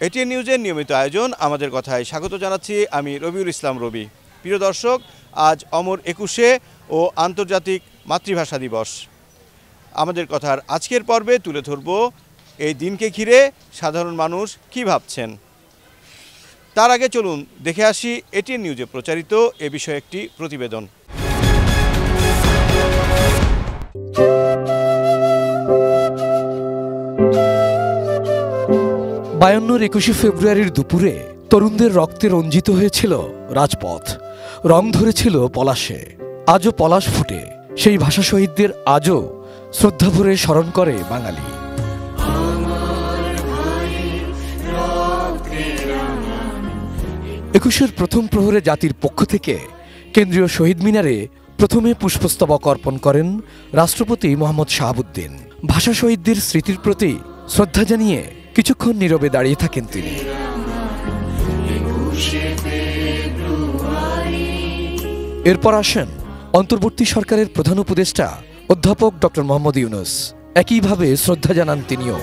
ATN নিউজের নিয়মিত আয়োজন আমাদের কথায় স্বাগত জানাচ্ছি আমি রবিউল ইসলাম রবি। প্রিয় দর্শক, আজ অমর ২১শে ও আন্তর্জাতিক মাতৃভাষা দিবস। আমাদের কথার আজকের পর্বে তুলে ধরব এই দিনকে ঘিরে সাধারণ মানুষ কী ভাবছেন। তার আগে চলুন দেখে আসি এটিএন নিউজে প্রচারিত এ বিষয়ে একটি প্রতিবেদন। ২২ ফেব্রুয়ারির দুপুরে তরুণদের রক্তে রঞ্জিত হয়েছিল রাজপথ, রং ধরেছিল পলাশে। আজও পলাশ ফুটে, সেই ভাষা শহীদদের আজও শ্রদ্ধাভরে স্মরণ করে বাঙালি। ২১-এর প্রথম প্রহরে জাতির পক্ষ থেকে কেন্দ্রীয় শহীদ মিনারে প্রথমে পুষ্পস্তবক অর্পণ করেন রাষ্ট্রপতি মোহাম্মদ শাহাবুদ্দিন। ভাষা শহীদদের স্মৃতির প্রতি শ্রদ্ধা জানিয়ে কিছুক্ষণ নীরবে দাঁড়িয়ে থাকেন তিনি। এরপর আসেন অন্তর্বর্তী সরকারের প্রধান উপদেষ্টা অধ্যাপক ডক্টর মোহাম্মদ ইউনূস। একইভাবে শ্রদ্ধা জানান তিনিও।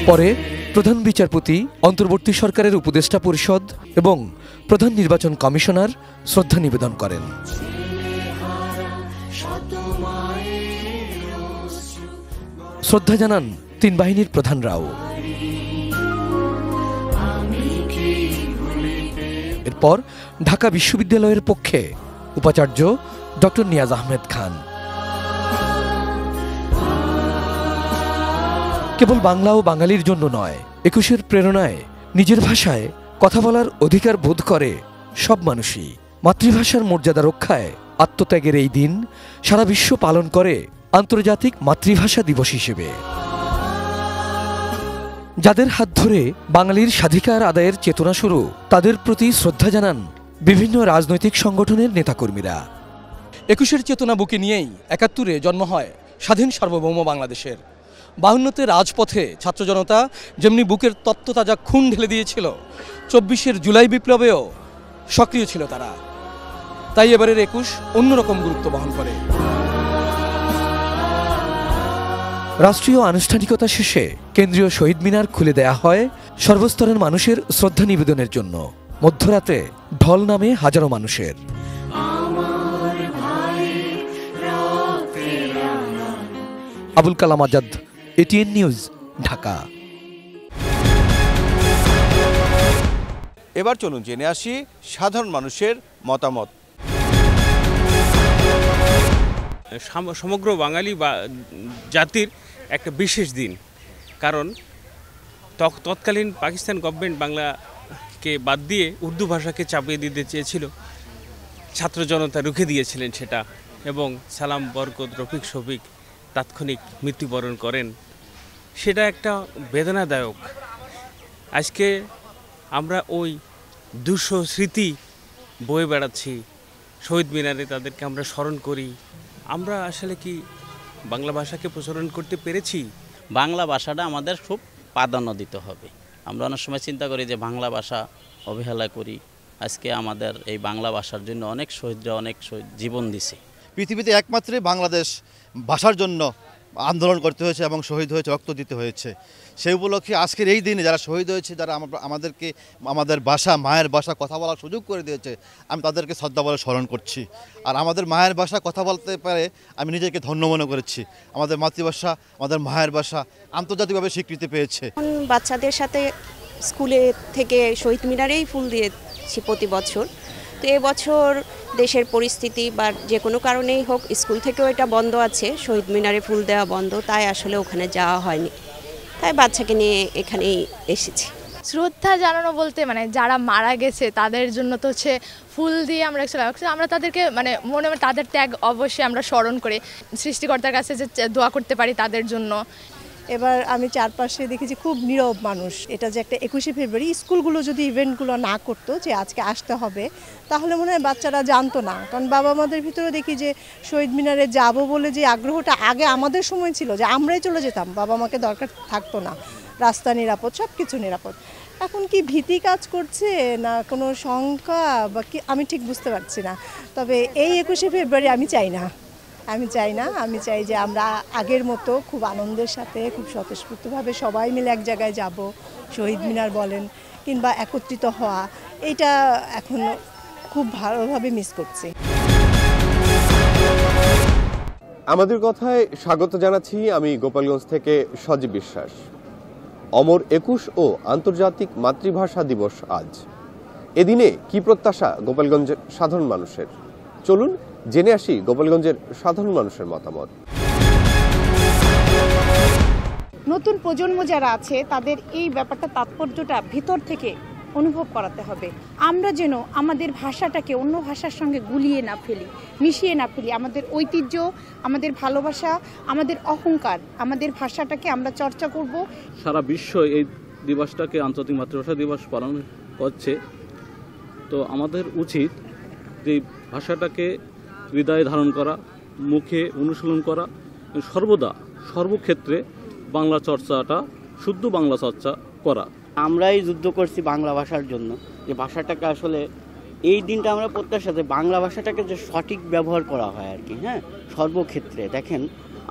পরে প্রধান বিচারপতি, অন্তর্বর্তী সরকারের উপদেষ্টা পরিষদ এবং প্রধান নির্বাচন কমিশনার শ্রদ্ধা নিবেদন করেন। শ্রদ্ধা জানান তিন বাহিনীর প্রধানরাও। এরপর ঢাকা বিশ্ববিদ্যালয়ের পক্ষে উপাচার্য ডক্টর নিয়াজ আহমেদ খান। কেবল বাংলা ও বাঙালির জন্য নয়, ২১-এর প্রেরণায় নিজের ভাষায় কথা বলার অধিকার বোধ করে সব মানুষই। মাতৃভাষার মর্যাদা রক্ষায় আত্মত্যাগের এই দিন সারা বিশ্ব পালন করে আন্তর্জাতিক মাতৃভাষা দিবস হিসেবে। যাদের হাত ধরে বাঙালির স্বাধিকার আদায়ের চেতনা শুরু, তাদের প্রতি শ্রদ্ধা জানান বিভিন্ন রাজনৈতিক সংগঠনের নেতাকর্মীরা। ২১-এর চেতনা বুকে নিয়েই ৭১-এ জন্ম হয় স্বাধীন সার্বভৌম বাংলাদেশের। ৫২-তে রাজপথে ছাত্র জনতা যেমনি বুকের তত্ত্বতাজা খুন ঢেলে দিয়েছিল, ২৪-এর জুলাই বিপ্লবেও সক্রিয় ছিল তারা। তাই এবারের ২১ অন্যরকম গুরুত্ব বহন করে। রাষ্ট্রীয় আনুষ্ঠানিকতা শেষে কেন্দ্রীয় শহীদ মিনার খুলে দেয়া হয় সর্বস্তরের মানুষের শ্রদ্ধা নিবেদনের জন্য। মধ্যরাতে ঢল নামে হাজারো মানুষের। Abul Kalam Azad, ATN news, Dhaka. এবার চলুন জেনে আসি সাধারণ মানুষের মতামত। সমগ্র বাঙালি বা জাতির একটা বিশেষ দিন, কারণ তৎকালীন পাকিস্তান গভর্নমেন্ট বাংলাকে বাদ দিয়ে উর্দু ভাষাকে চাপিয়ে দিতে চেয়েছিল। ছাত্র জনতা রুখে দিয়েছিলেন সেটা, এবং সালাম, বরকত, রফিক, শফিক তাৎক্ষণিক মৃত্যুবরণ করেন। সেটা একটা বেদনাদায়ক। আজকে আমরা ওই ২০০ স্মৃতি বয়ে বেড়াচ্ছি শহীদ মিনারে, তাদেরকে আমরা স্মরণ করি। আমরা আসলে কি বাংলা ভাষাকে প্রচলন করতে পেরেছি? বাংলা ভাষাটা আমাদের খুব প্রাধান্য দিতে হবে। আমরা অনেক সময় চিন্তা করি যে বাংলা ভাষা অবহেলা করি। আজকে আমাদের এই বাংলা ভাষার জন্য অনেক শহীদরা অনেক জীবন দিছে। পৃথিবীতে একমাত্র বাংলাদেশ ভাষার জন্য আন্দোলন করতে হয়েছে এবং শহীদ হয়েছে, রক্ত দিতে হয়েছে। সেই উপলক্ষে আজকের এই দিনে যারা শহীদ হয়েছে, যারা আমাদেরকে আমাদের ভাষা, মায়ের ভাষা কথা বলার সুযোগ করে দিয়েছে, আমি তাদেরকে শ্রদ্ধা বলে স্মরণ করছি। আর আমাদের মায়ের ভাষা কথা বলতে পারে আমি নিজেকে ধন্য মনে করেছি। আমাদের মাতৃভাষা, আমাদের মায়ের ভাষা আন্তর্জাতিকভাবে স্বীকৃতি পেয়েছে। বাচ্চাদের সাথে স্কুলে থেকে শহীদ মিনারেই ফুল দিয়েছি প্রতি বছর। তো এবছর দেশের পরিস্থিতি বা যে কোনো কারণেই হোক, স্কুল থেকেও এটা বন্ধ আছে, শহীদ মিনারে ফুল দেওয়া বন্ধ, তাই আসলে ওখানে যাওয়া হয়নি। তাই বাচ্চাকে নিয়ে এখানেই এসেছি। শ্রদ্ধা জানানো বলতে যারা মারা গেছে তাদের জন্য তো হচ্ছে ফুল দিয়ে আমরা তাদেরকে মনে তাদের ত্যাগ অবশ্যই আমরা স্মরণ করে সৃষ্টিকর্তার কাছে যে দোয়া করতে পারি তাদের জন্য। এবার আমি চারপাশে দেখেছি খুব নীরব মানুষ। এটা যে একটা ২১শে ফেব্রুয়ারি স্কুলগুলো যদি ইভেন্টগুলো না করতো যে আজকে আসতে হবে, তাহলে মনে হয় বাচ্চারা জানতো না। কারণ বাবা মাদের ভিতরে দেখি যে শহীদ মিনারে যাব বলে যে আগ্রহটা আগে আমাদের সময় ছিল, যে আমরাই চলে যেতাম, বাবা মাকে দরকার থাকতো না, রাস্তা নিরাপদ, সব কিছু নিরাপদ। এখন কি ভীতি কাজ করছে না কোনো শঙ্কা বা কি, আমি ঠিক বুঝতে পারছি না। তবে এই ২১শে ফেব্রুয়ারি আমি চাই না, আমি চাই না। আমি চাই যে আমরা আগের মতো খুব আনন্দের সাথে খুব স্বতঃস্ফূর্তভাবে সবাই মিলে এক জায়গায় যাব, শহীদ মিনার বলেন কিংবা একত্রিত হওয়া, এটা এখন খুব ভালোভাবে মিস করছি। আমাদের কথায় স্বাগত জানাচ্ছি আমি গোপালগঞ্জ থেকে সজীব বিশ্বাস। অমর 21 ও আন্তর্জাতিক মাতৃভাষা দিবস আজ। এদিনে কি প্রত্যাশা গোপালগঞ্জের সাধারণ মানুষের? চলুন জেনে আসি গোপালগঞ্জের সাধারণ মানুষের মতামত। নতুন প্রজন্ম যারা আছে তাদের এই ব্যাপারটা তাৎপর্যটা ভিতর থেকে অনুভব করাতে হবে। আমরা যেন আমাদের ভাষাটাকে অন্য ভাষার সঙ্গে গুলিয়ে না ফেলি, মিশিয়ে না ফেলি। আমাদের ঐতিহ্য, আমাদের ভালোবাসা, আমাদের অহংকার, আমাদের ভাষাটাকে আমরা চর্চা করব। সারা বিশ্ব এই দিবসটাকে আন্তর্জাতিক মাতৃভাষা দিবস পালন করছে, তো আমাদের উচিত যে ভাষাটাকে হৃদয়ে ধারণ করা, মুখে অনুশীলন করা, সর্বদা সর্বক্ষেত্রে বাংলা চর্চাটা, শুদ্ধ বাংলা চর্চা করা। আমরাই যুদ্ধ করছি বাংলা ভাষার জন্য, যে ভাষাটাকে আসলে এই দিনটা আমরা প্রত্যাশা যে বাংলা ভাষাটাকে যে সঠিক ব্যবহার করা হয় আর কি। হ্যাঁ, সর্বক্ষেত্রে দেখেন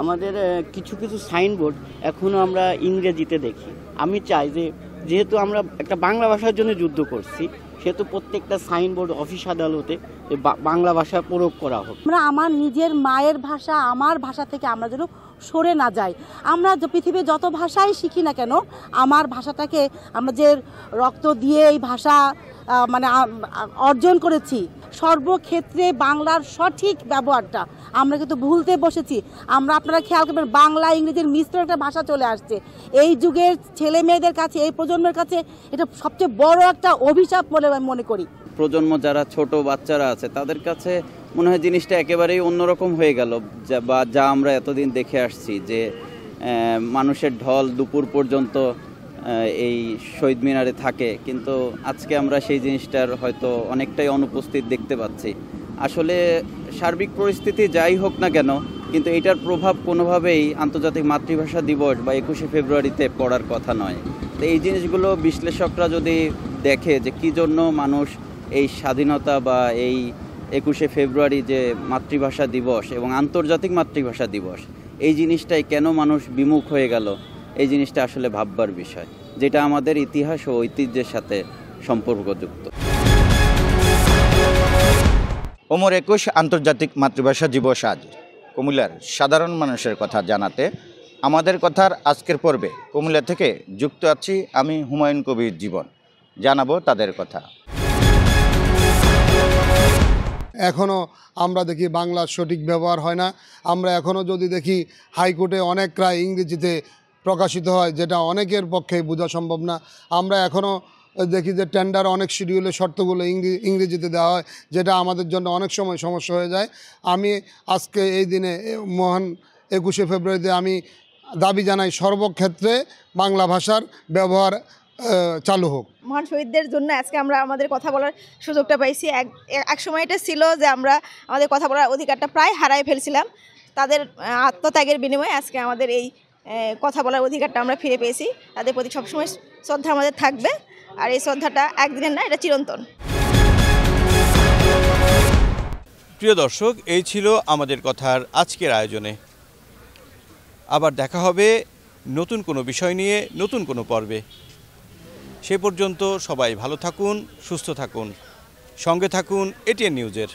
আমাদের কিছু কিছু সাইনবোর্ড এখনও আমরা ইংরেজিতে দেখি। আমি চাই যে যেহেতু আমরা একটা বাংলা ভাষার জন্য যুদ্ধ করছি, সেহেতু প্রত্যেকটা সাইনবোর্ড, অফিস আদালতে বাংলা ভাষা প্রয়োগ করা হোক। আমরা আমার নিজের মায়ের ভাষা, আমার ভাষা থেকে আমরা যেন সরে না যাই। আমরা পৃথিবীর যত ভাষাই শিখি না কেন, আমার ভাষাটাকে আমরা যে রক্ত দিয়ে এই ভাষা মানে অর্জন করেছি, সর্বক্ষেত্রে বাংলার সঠিক ব্যবহারটা আমরা কিন্তু ভুলতে বসেছি। আপনারা খেয়াল করবেন, বাংলা ইংরেজির মিশ্র একটা ভাষা চলে আসছে। এই যুগের ছেলে মেয়েদের কাছে, এই প্রজন্মের কাছে এটা সবচেয়ে বড় একটা অভিশাপ বলে আমি মনে করি। প্রজন্ম যারা ছোট বাচ্চারা আছে তাদের কাছে মনে হয় জিনিসটা একেবারেই অন্যরকম হয়ে গেল, যা আমরা এতদিন দেখে আসছি যে মানুষের ঢল দুপুর পর্যন্ত এই শহীদ মিনারে থাকে, কিন্তু আজকে আমরা সেই জিনিসটার হয়তো অনেকটাই অনুপস্থিত দেখতে পাচ্ছি। আসলে সার্বিক পরিস্থিতি যাই হোক না কেন, কিন্তু এটার প্রভাব কোনোভাবেই আন্তর্জাতিক মাতৃভাষা দিবস বা 21শে ফেব্রুয়ারিতে পড়ার কথা নয়। তো এই জিনিসগুলো বিশ্লেষকরা যদি দেখে যে কী জন্য মানুষ এই স্বাধীনতা বা এই 21শে ফেব্রুয়ারি যে মাতৃভাষা দিবস এবং আন্তর্জাতিক মাতৃভাষা দিবস, এই জিনিসটাই কেন মানুষ বিমুখ হয়ে গেল, এই জিনিসটা আসলে ভাববার বিষয়, যেটা আমাদের ইতিহাস ও ঐতিহ্যের সাথে সম্পর্কযুক্ত। অমর 21 আন্তর্জাতিক মাতৃভাষা দিবস আজ। কুমিল্লার সাধারণ মানুষের কথা জানাতে আমাদের কথার আজকের পর্বে কুমিল্লা থেকে যুক্ত আছি আমি হুমায়ুন কবির জীবন। জানাবো তাদের কথা। এখনও আমরা দেখি বাংলার সঠিক ব্যবহার হয় না। আমরা এখনও যদি দেখি হাইকোর্টে অনেক রায় ইংরেজিতে প্রকাশিত হয়, যেটা অনেকের পক্ষে বোঝা সম্ভব না। আমরা এখনও দেখি যে টেন্ডার অনেক শিডিউলের শর্তগুলো ইংরেজিতে দেওয়া হয়, যেটা আমাদের জন্য অনেক সময় সমস্যা হয়ে যায়। আমি আজকে এই দিনে মহান 21শে ফেব্রুয়ারিতে আমি দাবি জানাই সর্বক্ষেত্রে বাংলা ভাষার ব্যবহার চালু হোক। মহান শহীদদের জন্য আজকে আমরা আমাদের কথা বলার সুযোগটা পাইছি। এক সময় এটা ছিল যে আমরা আমাদের কথা বলার অধিকারটা প্রায় হারাই ফেলছিলাম। তাদের আত্মত্যাগের বিনিময়ে আজকে আমাদের এই কথা বলার অধিকারটা আমরা ফিরে পেয়েছি। তাদের প্রতি সবসময় শ্রদ্ধা আমাদের থাকবে, আর এই শ্রদ্ধাটা একদিনের না, এটা চিরন্তন। প্রিয় দর্শক, এই ছিল আমাদের কথার আজকের আয়োজনে। আবার দেখা হবে নতুন কোনো বিষয় নিয়ে, নতুন কোনো পর্বে। সে পর্যন্ত সবাই ভালো থাকুন, সুস্থ থাকুন, সঙ্গে থাকুন এটিএন নিউজের।